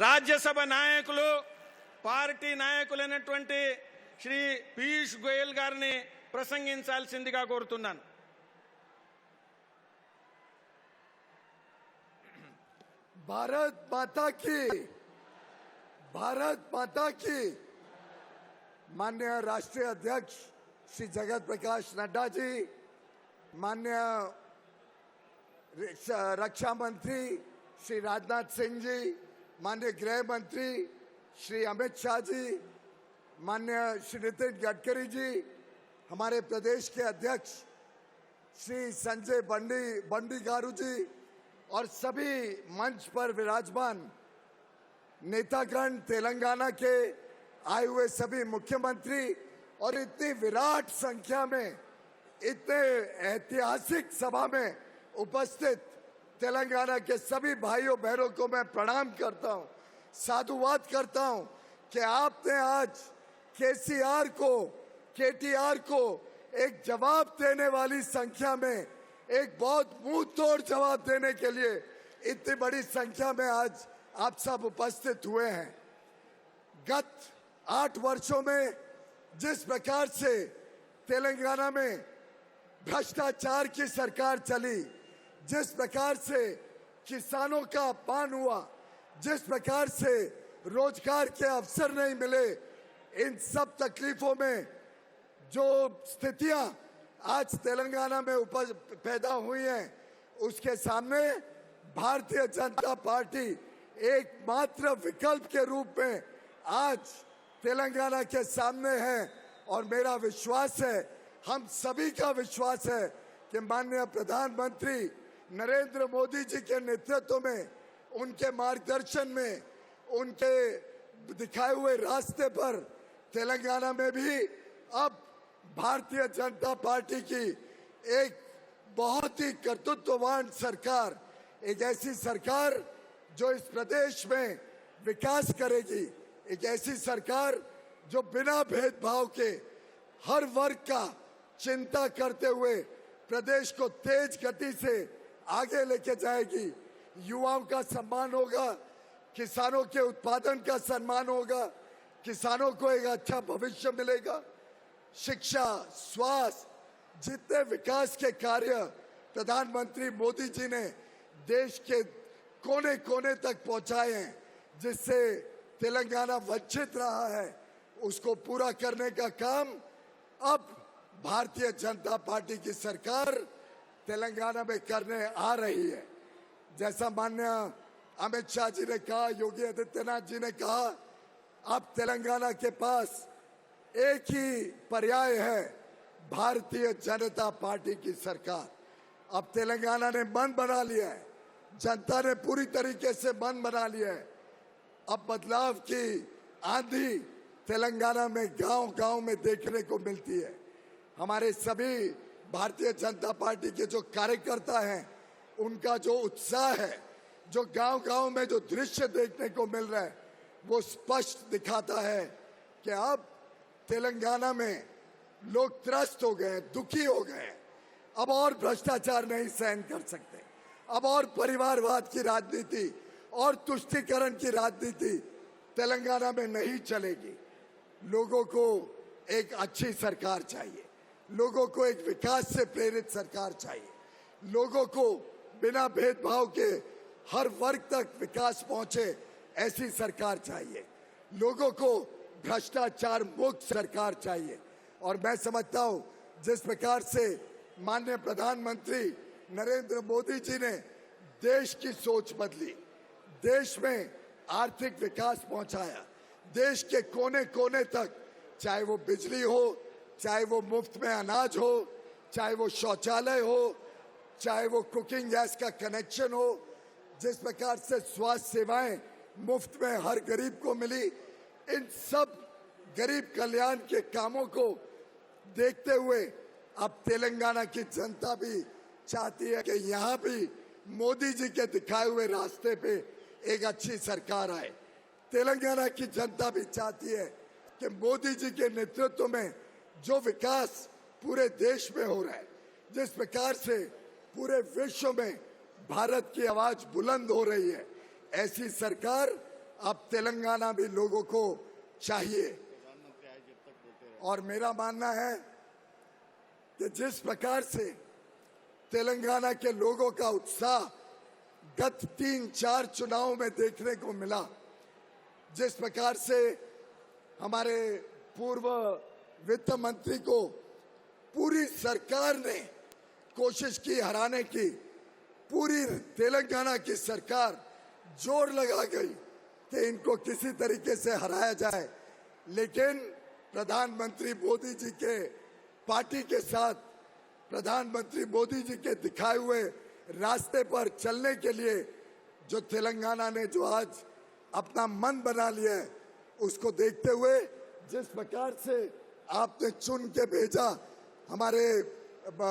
రాజ్యసభ నాయకులు పార్టీ నాయకులైనటువంటి శ్రీ పీయూష్ గోయల్ గారిని ప్రసంగించాల్సిందిగా కోరుతున్నాను. भारत माता की, भारत माता की। माननीय राष्ट्रीय अध्यक्ष श्री जगत प्रकाश नड्डा जी, माननीय रक्षा मंत्री श्री राजनाथ सिंह जी, माननीय गृह मंत्री श्री अमित शाह जी, माननीय श्री नितिन गडकरी जी, हमारे प्रदेश के अध्यक्ष श्री संजय बंडी गारू जी और सभी मंच पर विराजमान नेतागण, तेलंगाना के आए हुए सभी मुख्यमंत्री और इतनी विराट संख्या में इतने ऐतिहासिक सभा में उपस्थित तेलंगाना के सभी भाइयों बहनों को मैं प्रणाम करता हूं, साधुवाद करता हूं कि आपने आज केटीआर को एक जवाब देने वाली संख्या में, एक बहुत मुंह तोड़ जवाब देने के लिए इतनी बड़ी संख्या में आज आप सब उपस्थित हुए हैं। गत 8 वर्षों में जिस प्रकार से तेलंगाना में भ्रष्टाचार की सरकार चली, जिस प्रकार से किसानों का अपमान हुआ, जिस प्रकार से रोजगार के अवसर नहीं मिले, इन सब तकलीफों में जो स्थितियां आज तेलंगाना में पैदा हुई हैं, उसके सामने भारतीय जनता पार्टी एकमात्र विकल्प के रूप में आज तेलंगाना के सामने है। और मेरा विश्वास है, हम सभी का विश्वास है कि माननीय प्रधानमंत्री नरेंद्र मोदी जी के नेतृत्व में, उनके मार्गदर्शन में, उनके दिखाए हुए रास्ते पर तेलंगाना में भी अब भारतीय जनता पार्टी की एक बहुत ही कर्तृत्ववान सरकार, एक ऐसी सरकार जो इस प्रदेश में विकास करेगी, एक ऐसी सरकार जो बिना भेदभाव के हर वर्ग का चिंता करते हुए प्रदेश को तेज गति से आगे लेके जाएगी। युवाओं का सम्मान होगा, किसानों के उत्पादन का सम्मान होगा, किसानों को एक अच्छा भविष्य मिलेगा। शिक्षा, स्वास्थ्य, जितने विकास के कार्य प्रधानमंत्री मोदी जी ने देश के कोने कोने तक पहुंचाए हैं, जिससे तेलंगाना वंचित रहा है, उसको पूरा करने का काम अब भारतीय जनता पार्टी की सरकार तेलंगाना में करने आ रही है। जैसा माननीय अमित शाह जी ने कहा, योगी आदित्यनाथ जी ने कहा, अब तेलंगाना के पास एक ही पर्याय है, भारतीय जनता पार्टी की सरकार। अब तेलंगाना ने मन बना लिया है, जनता ने पूरी तरीके से मन बना लिया है। अब बदलाव की आंधी तेलंगाना में गांव-गांव में देखने को मिलती है। हमारे सभी भारतीय जनता पार्टी के जो कार्यकर्ता हैं, उनका जो उत्साह है, जो गांव-गांव में जो दृश्य देखने को मिल रहा है, वो स्पष्ट दिखाता है कि अब तेलंगाना में लोग त्रस्त हो गए, दुखी हो गए। अब और भ्रष्टाचार नहीं सहन कर सकते, अब और परिवारवाद की राजनीति और तुष्टीकरण की राजनीति तेलंगाना में नहीं चलेगी। लोगों को एक अच्छी सरकार चाहिए, लोगों को एक विकास से प्रेरित सरकार चाहिए, लोगों को बिना भेदभाव के हर वर्ग तक विकास पहुंचे ऐसी सरकार चाहिए, लोगों को भ्रष्टाचार मुक्त सरकार चाहिए। और मैं समझता हूं जिस प्रकार से माननीय प्रधानमंत्री नरेंद्र मोदी जी ने देश की सोच बदली, देश में आर्थिक विकास पहुंचाया, देश के कोने कोने तक, चाहे वो बिजली हो, चाहे वो मुफ्त में अनाज हो, चाहे वो शौचालय हो, चाहे वो कुकिंग गैस का कनेक्शन हो, जिस प्रकार से स्वास्थ्य सेवाएं मुफ्त में हर गरीब को मिली, इन सब गरीब कल्याण के कामों को देखते हुए अब तेलंगाना की जनता भी चाहती है कि यहाँ भी मोदी जी के दिखाए हुए रास्ते पे एक अच्छी सरकार आए। तेलंगाना की जनता भी चाहती है कि मोदी जी के नेतृत्व में जो विकास पूरे देश में हो रहा है, जिस प्रकार से पूरे विश्व में भारत की आवाज बुलंद हो रही है, ऐसी सरकार अब तेलंगाना भी लोगों को चाहिए। और मेरा मानना है कि जिस प्रकार से तेलंगाना के लोगों का उत्साह गत 3-4 चुनावों में देखने को मिला, जिस प्रकार से हमारे पूर्व वित्त मंत्री को पूरी सरकार ने कोशिश की हराने की, पूरी तेलंगाना की सरकार जोर लगा गई कि इनको किसी तरीके से हराया जाए, लेकिन प्रधानमंत्री मोदी जी के पार्टी के साथ, प्रधानमंत्री मोदी जी के दिखाए हुए रास्ते पर चलने के लिए जो तेलंगाना ने जो आज अपना मन बना लिया है, उसको देखते हुए जिस प्रकार से आपने चुन के भेजा हमारे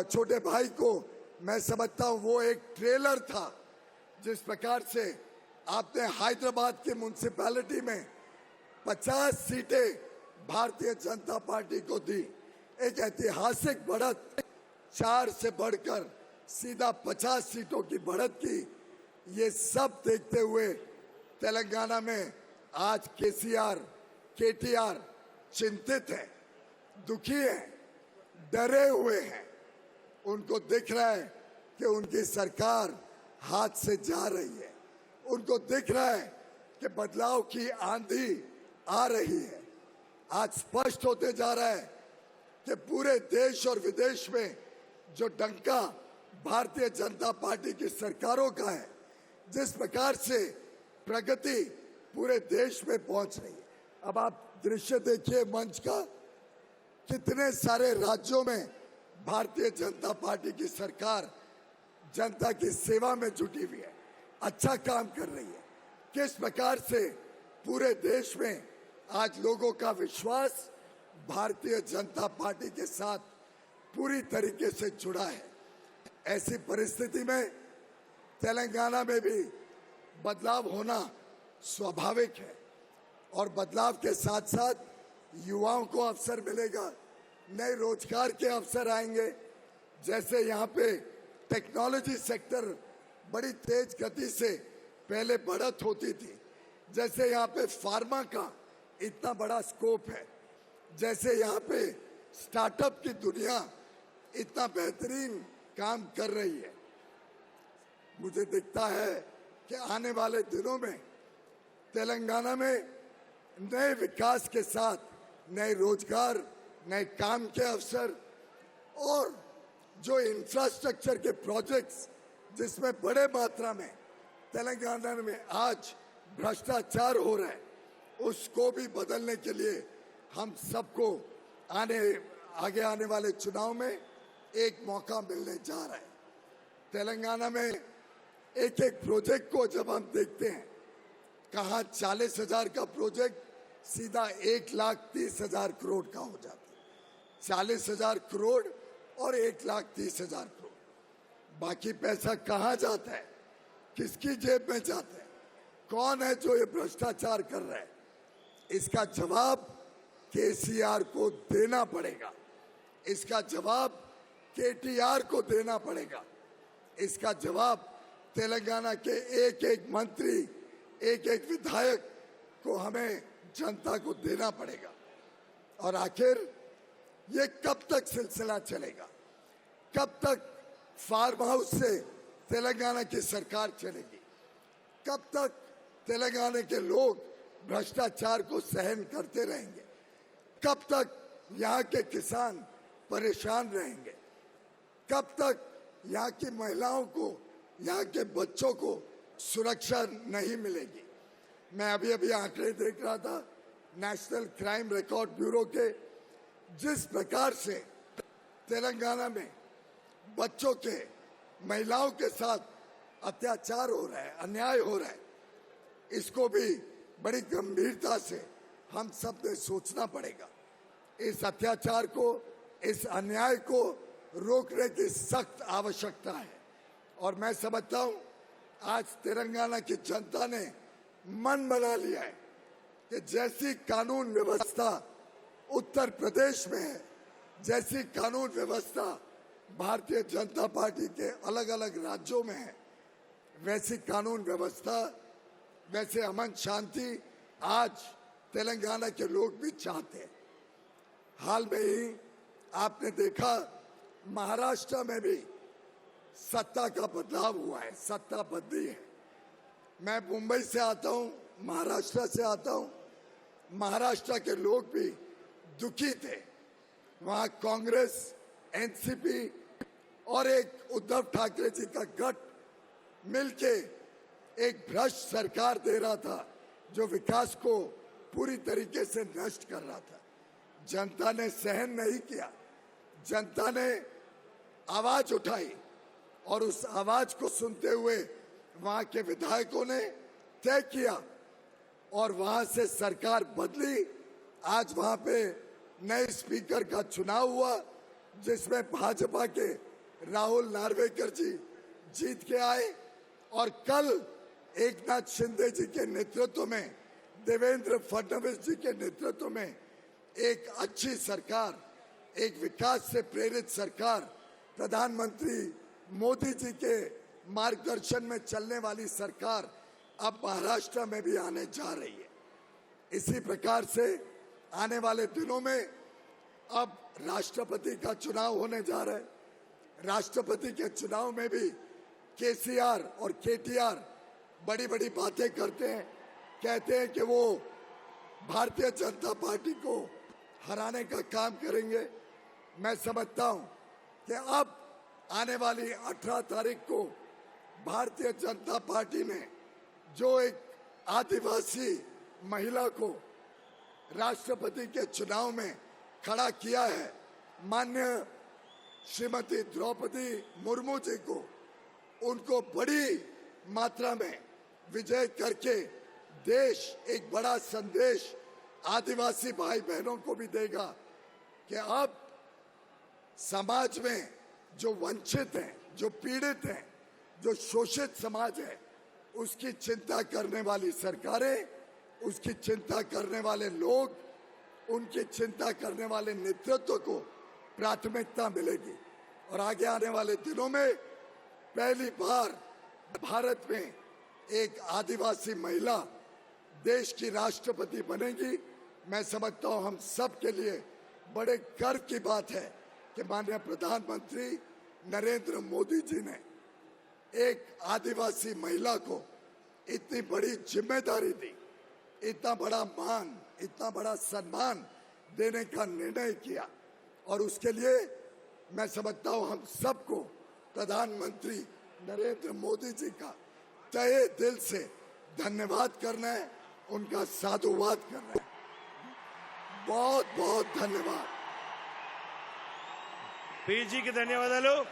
छोटे भाई को, मैं समझता हूँ वो एक ट्रेलर था। जिस प्रकार से आपने हैदराबाद की म्युनिसिपैलिटी में 50 सीटें भारतीय जनता पार्टी को दी, एक ऐतिहासिक बढ़त, 4 से बढ़कर सीधा 50 सीटों की बढ़त की। ये सब देखते हुए तेलंगाना में आज केटीआर चिंतित है, दुखी है, डरे हुए हैं। उनको दिख रहा है कि उनकी सरकार हाथ से जा रही है, उनको दिख रहा है कि बदलाव की आंधी आ रही है। आज स्पष्ट होते जा रहा है कि पूरे देश और विदेश में जो डंका भारतीय जनता पार्टी की सरकारों का है, जिस प्रकार से प्रगति पूरे देश में पहुंच रही है। अब आप दृश्य देखिए मंच का, कितने सारे राज्यों में भारतीय जनता पार्टी की सरकार जनता की सेवा में जुटी हुई है, अच्छा काम कर रही है। किस प्रकार से पूरे देश में आज लोगों का विश्वास भारतीय जनता पार्टी के साथ पूरी तरीके से जुड़ा है। ऐसी परिस्थिति में तेलंगाना में भी बदलाव होना स्वाभाविक है और बदलाव के साथ साथ युवाओं को अवसर मिलेगा, नए रोजगार के अवसर आएंगे। जैसे यहाँ पे टेक्नोलॉजी सेक्टर बड़ी तेज गति से पहले बढ़त होती थी, जैसे यहाँ पे फार्मा का इतना बड़ा स्कोप है, जैसे यहाँ पे स्टार्टअप की दुनिया इतना बेहतरीन काम कर रही है। मुझे दिखता है कि आने वाले दिनों में तेलंगाना में नए विकास के साथ नए रोजगार, नए काम के अवसर और जो इंफ्रास्ट्रक्चर के प्रोजेक्ट्स जिसमें बड़े मात्रा में तेलंगाना में आज भ्रष्टाचार हो रहा है, उसको भी बदलने के लिए हम सबको आगे आने वाले चुनाव में एक मौका मिलने जा रहा है। तेलंगाना में एक एक प्रोजेक्ट को जब हम देखते हैं, कहाँ 40,000 का प्रोजेक्ट सीधा 1,30,000 करोड़ का हो जाता है। 40,000 करोड़ और 1,30,000 करोड़, बाकी पैसा कहाँ जाता है, किसकी जेब में जाता है, कौन है जो ये भ्रष्टाचार कर रहा है? इसका जवाब केसीआर को देना पड़ेगा, इसका जवाब केटीआर को देना पड़ेगा, इसका जवाब तेलंगाना के एक एक मंत्री, एक एक विधायक को हमें जनता को देना पड़ेगा। और आखिर ये कब तक सिलसिला चलेगा? कब तक फार्म हाउस से तेलंगाना की सरकार चलेगी? कब तक तेलंगाना के लोग भ्रष्टाचार को सहन करते रहेंगे? कब तक यहाँ के किसान परेशान रहेंगे? कब तक यहाँ की महिलाओं को, यहाँ के बच्चों को सुरक्षा नहीं मिलेगी? मैं अभी आंकड़े देख रहा था नेशनल क्राइम रिकॉर्ड ब्यूरो के, जिस प्रकार से तेलंगाना में बच्चों के, महिलाओं के साथ अत्याचार हो रहा है, अन्याय हो रहा है, इसको भी बड़ी गंभीरता से हम सब ने सोचना पड़ेगा। इस अत्याचार को, इस अन्याय को रोकने की सख्त आवश्यकता है। और मैं समझता हूं आज तेलंगाना की जनता ने मन बना लिया है कि जैसी कानून व्यवस्था उत्तर प्रदेश में है, जैसी कानून व्यवस्था भारतीय जनता पार्टी के अलग अलग राज्यों में है, वैसी कानून व्यवस्था वैसे अमन शांति आज तेलंगाना के लोग भी चाहते हैं। हाल में ही आपने देखा महाराष्ट्र में भी सत्ता का बदलाव हुआ है, सत्ता बदली है। मैं मुंबई से आता हूं, महाराष्ट्र से आता हूं। महाराष्ट्र के लोग भी दुखी थे। वहां कांग्रेस, एनसीपी और एक उद्धव ठाकरे जी का गठ मिलके एक भ्रष्ट सरकार दे रहा था जो विकास को पूरी तरीके से नष्ट कर रहा था। जनता ने सहन नहीं किया, जनता ने आवाज उठाई और उस आवाज को सुनते हुए वहां के विधायकों ने तय किया और वहां से सरकार बदली। आज वहां पे नए स्पीकर का चुनाव हुआ जिसमें भाजपा के राहुल नार्वेकर जी जीत के आए और कल एकनाथ शिंदे जी के नेतृत्व में, देवेंद्र फडणवीस जी के नेतृत्व में एक अच्छी सरकार, एक विकास से प्रेरित सरकार, प्रधानमंत्री मोदी जी के मार्गदर्शन में चलने वाली सरकार अब महाराष्ट्र में भी आने जा रही है। इसी प्रकार से आने वाले दिनों में अब राष्ट्रपति का चुनाव होने जा रहा है। राष्ट्रपति के चुनाव में भी केसीआर और केटीआर बड़ी बड़ी बातें करते हैं, कहते हैं कि वो भारतीय जनता पार्टी को हराने का काम करेंगे। मैं समझता हूं कि अब आने वाली 18 तारीख को भारतीय जनता पार्टी ने जो एक आदिवासी महिला को राष्ट्रपति के चुनाव में खड़ा किया है, माननीय श्रीमती द्रौपदी मुर्मू जी को, उनको बड़ी मात्रा में विजय करके देश एक बड़ा संदेश आदिवासी भाई बहनों को भी देगा कि अब समाज में जो वंचित हैं, जो पीड़ित हैं, जो शोषित समाज है, उसकी चिंता करने वाली सरकारें, उसकी चिंता करने वाले लोग, उनकी चिंता करने वाले नेतृत्व को प्राथमिकता मिलेगी। और आगे आने वाले दिनों में पहली बार भारत में एक आदिवासी महिला देश की राष्ट्रपति बनेगी। मैं समझता हूं हम सब के लिए बड़े गर्व की बात है कि माननीय प्रधानमंत्री नरेंद्र मोदी जी ने एक आदिवासी महिला को इतनी बड़ी जिम्मेदारी दी, इतना बड़ा मान, इतना बड़ा सम्मान देने का निर्णय किया। और उसके लिए मैं समझता हूं हम सबको प्रधानमंत्री नरेंद्र मोदी जी का तहे दिल से धन्यवाद करना है, उनका साधुवाद करना है। बहुत बहुत धन्यवाद। పీజీకి ధన్యవాదాలు।